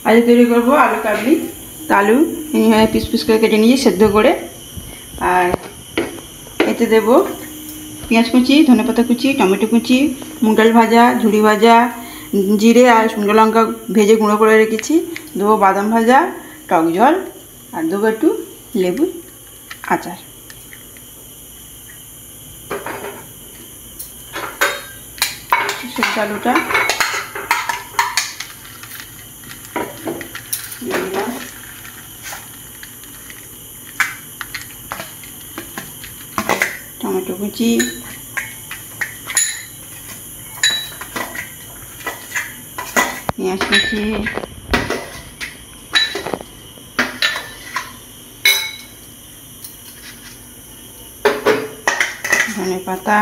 आज तैरी करब आलू काबली। तो आलू पिस पिस कर केटे निए सेদ্ধ करे और एते देव पेঁয়াজ कुचि, धनेपाता कुचि, टमेटो कुचि, मुग डाल भाजा, झुड़ी भाजा, जिरे और शुकनो लंका भेजे गुঁড়ো করে রেখেছি, দেবো বাদাম ভাজা, টক জল আর দেবো একটু লেবু আচার। সেদ্ধ আলুটা टमेटो कुचि, पेঁয়াজ कुचि, धनेपाता,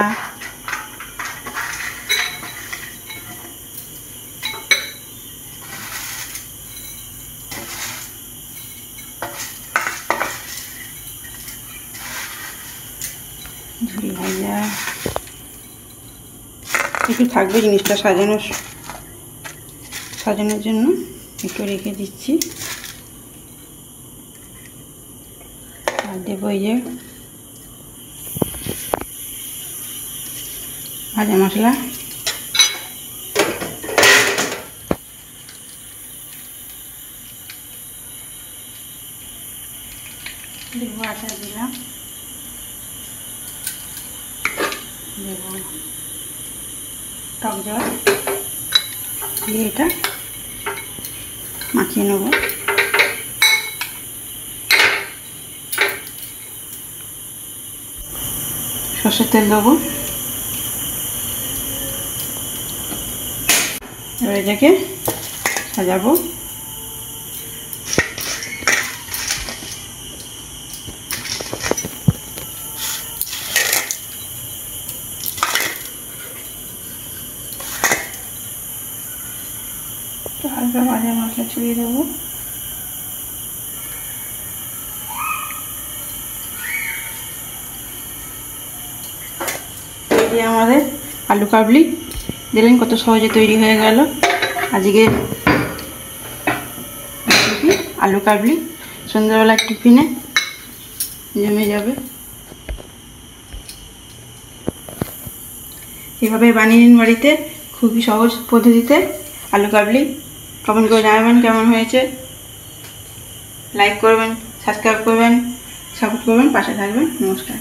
झुड़ी भाजा একটু থাকবে জিনিসটা সাজানোর জন্য একটু রেখে দিচ্ছি। আর দেবো এই যে ভাজা মশলা, দেবো আচার দিলাম, দেব টক জল দিয়ে এটা মাখিয়ে নেব। সরষের তেল দেবো, এবার এটাকে সাজাবো। হালকা ভাজা মশলা ছড়িয়ে দেবো। এই যে আমাদের আলু কাবলি দেখলেন কত সহজে তৈরি হয়ে গেল। আজকে আলু কাবলি সন্ধ্যাবেলার টিফিনে জমে যাবে। এভাবে বানিয়ে নিন বাড়িতে, খুবই সহজ পদ্ধতিতে আলু কাবলি। কমেন্ট করে জানাবেন কেমন হয়েছে। লাইক করবেন, সাবস্ক্রাইব করবেন, সাপোর্ট করবেন, পাশে থাকবেন। নমস্কার।